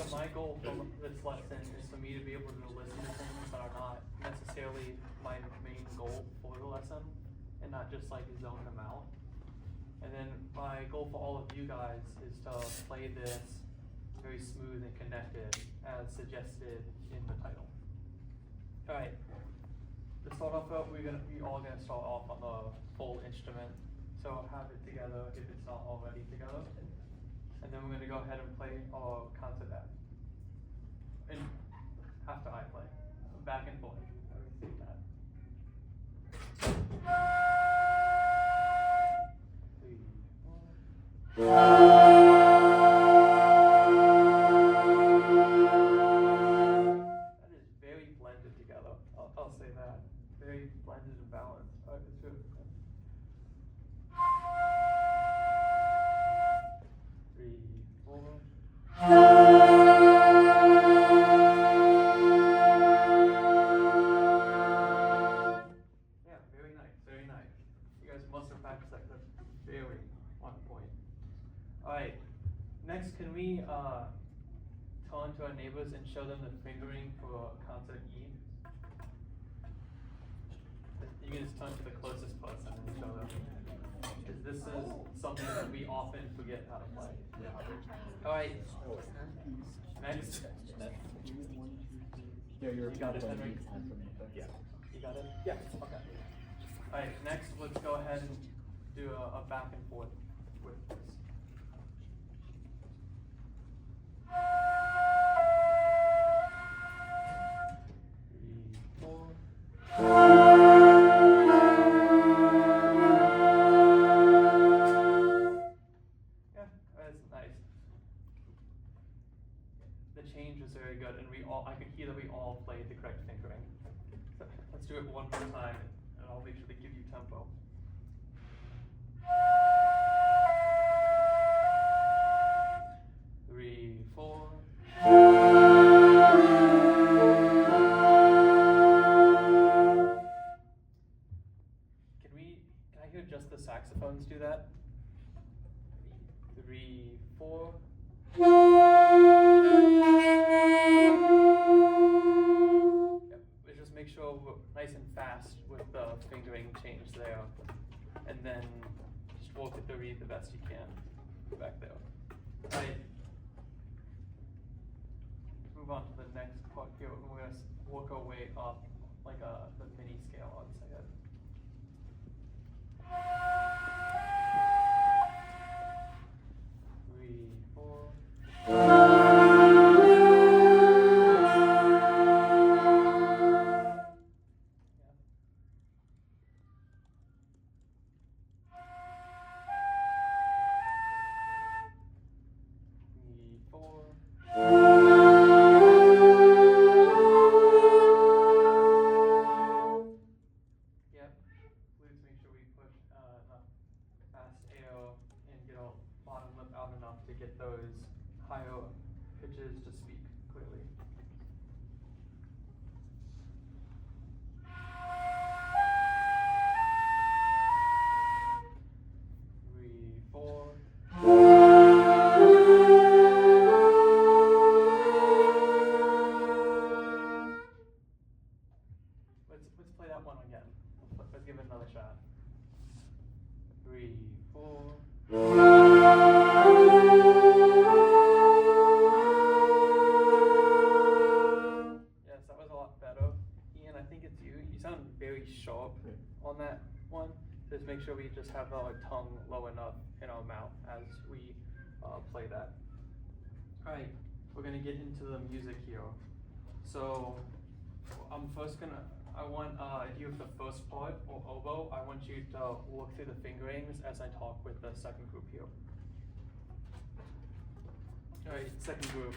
So my goal from this lesson is for me to be able to listen to things that are not necessarily my main goal for the lesson, and not just like zone them out. And then my goal for all of you guys is to play this very smooth and connected as suggested in the title. Alright, to start off, we're all gonna start off on the full instrument. So have it together if it's not already together. And then we're gonna go ahead and play our concert app. And after I play, back and forth. Everything that. 3, 4. That is very blended together. I'll say that. Very blended and balanced. It's really good. 3, 4. Yeah, very nice, very nice. You guys must have practiced that. That's very on point. Alright, next can we turn to our neighbors and show them the fingering for concert E? You can just turn to the closest person and show them. Because this is something that we often forget how to play. Alright, next. Yeah, You got it, Henry? Yeah. You got it? Yeah. Okay. Alright, next let's go ahead and do a back and forth with this. 3, 4. Yeah, that's nice. The change was very good, and I could hear that we all played the correct fingering. So let's do it one more time, and I'll make sure to give you tempo. 3, 4. Can I hear just the saxophones do that? 3, 4. Yep. Just make sure we're nice and fast with the fingering change there, and then just work with the reed the best you can back there. Alright. Let's move on to the next part here. We're gonna work our way up like the mini scale, I'd say it. 3, 4. Yep. Please make sure we push enough fast air and get our bottom lip out enough to get those higher pitches to speak clearly. 3, 4. Let's play that one again. Let's give it another shot. 3, 4. Yes, that was a lot better. Ian, I think it's you. You sound very sharp on that one. Just make sure we just have our tongue low enough in our mouth as we play that. Alright, we're gonna get into the music here. So I'm first gonna, I want you with the first part, or oboe, I want you to work through the fingerings as I talk with the second group here. Alright, second group.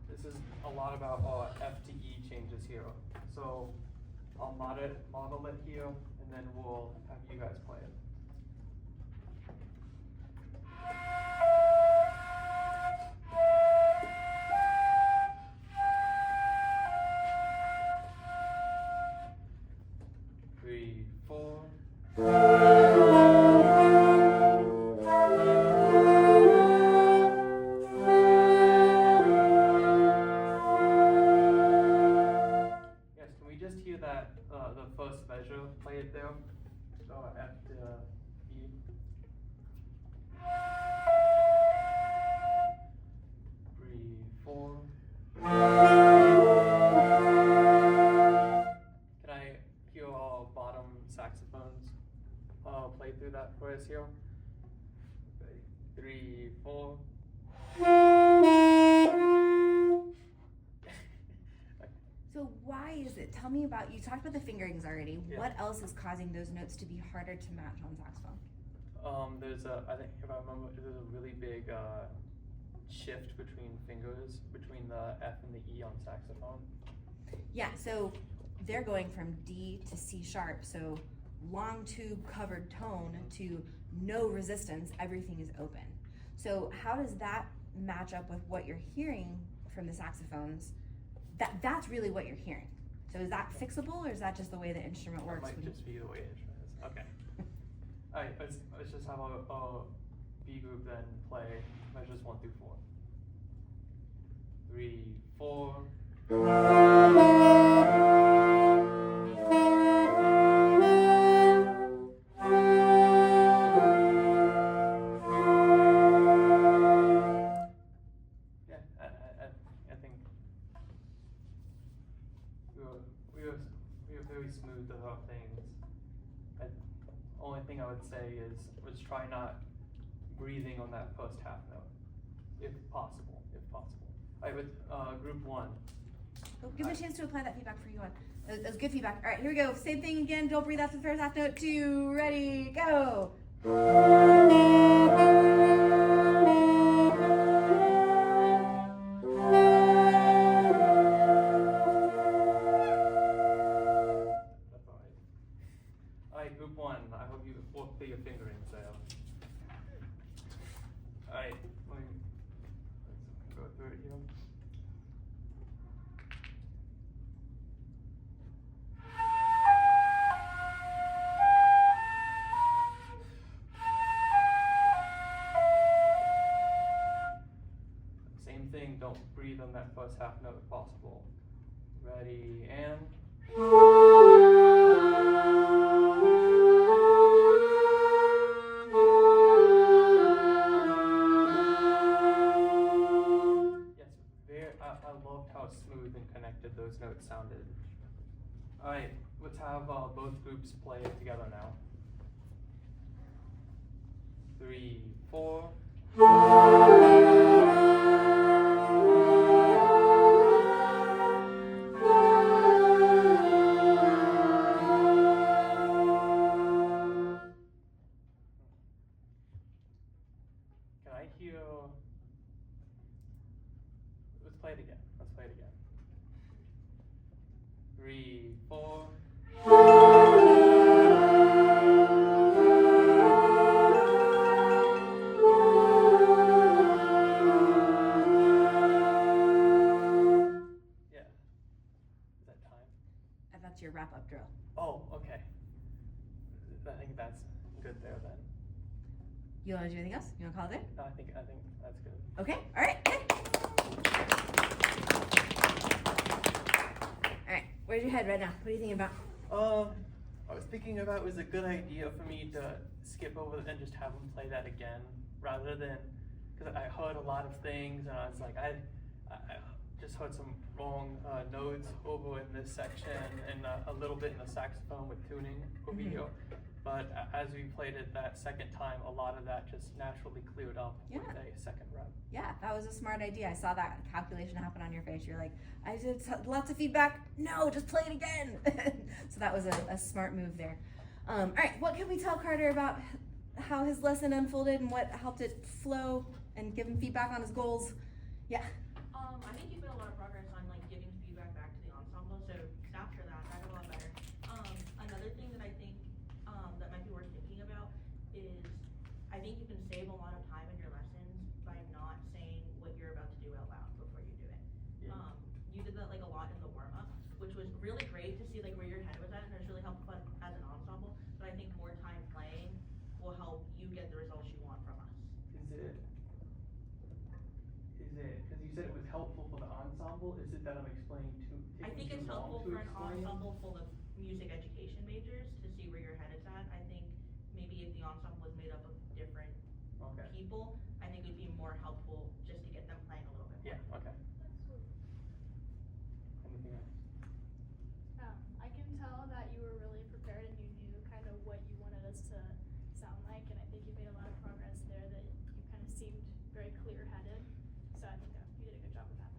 This is a lot about F to E changes here. So I'll model it here, and then we'll have you guys play it. Three, 4. Yeah. F to E. Three, four. Can I hear all bottom saxophones play through that for us here? Okay. 3, 4. So why is it? Tell me about, you talked about the fingerings already. Yeah. What else is causing those notes to be harder to match on saxophone? I think if I remember, there's a really big shift between fingers, between the F and the E on saxophone. Yeah, so they're going from D to C sharp, so long tube covered tone to no resistance, everything is open. So how does that match up with what you're hearing from the saxophones? That's really what you're hearing. So is that fixable, or is that just the way the instrument works? It might just be the way the instrument is. Okay. Alright, let's just have a B group then play measures 1 through 4. 3, 4. Yeah, I think we were very smooth about things. Only thing I would say is let's try not breathing on that first half note, if possible. Alright, with group 1. Oh, give me a chance to apply that feedback for you on. That was good feedback. All right, here we go. Same thing again. Don't breathe after the first half note. 2, ready, go. That's alright. Alright, group 1. I hope you work through your fingerings there. Alright, let's go through it here. Same thing, don't breathe on that first half note if possible. Ready, and... Yes, I loved how smooth and connected those notes sounded. Alright, let's have both groups play it together now. 3, 4. Can I hear? Let's play it again. 3, 4. Yeah. Is that time? And that's your wrap-up drill. Oh, okay. I think that's good there then. You want to do anything else? You want to call it there? No, I think that's good. Okay, all right, good. All right, where's your head right now? What are you thinking about? I was thinking about it was a good idea for me to skip over and just have them play that again, rather than, because I heard a lot of things and I was like, I just heard some wrong notes over in this section and a little bit in the saxophone with tuning over here. But as we played it that second time, a lot of that just naturally cleared up with a second rep. Yeah, that was a smart idea. I saw that calculation happen on your face. You're like, I did lots of feedback. No, just play it again. So that was a smart move there. All right, what can we tell Carter about how his lesson unfolded and what helped it flow and give him feedback on his goals? Yeah. I think you've made a lot of progress on like giving feedback back to the ensemble, so after that got a lot better. Another thing that I think that might be worth thinking about is I think you can save a lot of time in your lessons by not saying what you're about to do out loud before you do it. Yeah. You did that like a lot in the warm-up, which was really great to see like where your head was at, and it was really helpful as an ensemble, but I think more time playing will help you get the results you want from us. Is it, because you said it was helpful for the ensemble, is it that I'm explaining I think it's helpful for an ensemble full of music education majors to see where your head is at. I think maybe if the ensemble was made up of different Okay, people, I think it would be more helpful just to get them playing a little bit more. yeah, okay. Anything else? I can tell that you were really prepared and you knew kind of what you wanted us to sound like, and I think you made a lot of progress there, that you kind of seemed very clear-headed, so I think that you did a good job with that.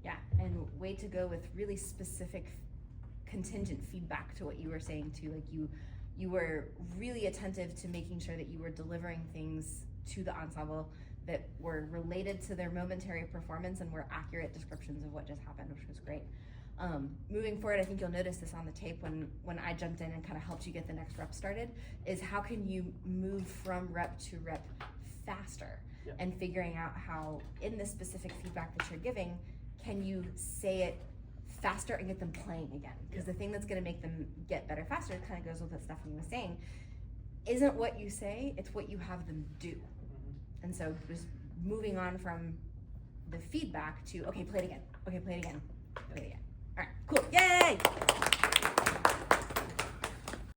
Yeah, and way to go with really specific contingent feedback to what you were saying too. Like you were really attentive to making sure that you were delivering things to the ensemble that were related to their momentary performance and were accurate descriptions of what just happened, which was great. Moving forward, I think you'll notice this on the tape when I jumped in and kind of helped you get the next rep started, is how can you move from rep to rep faster, Yeah. and figuring out how in the specific feedback that you're giving, can you say it faster and get them playing again? Because the thing that's gonna make them get better faster, kind of goes with what Stephanie was saying, isn't what you say, it's what you have them do. Mm-hmm. And so just moving on from the feedback to, okay, play it again, okay, play it again, play it again. All right, cool, yay!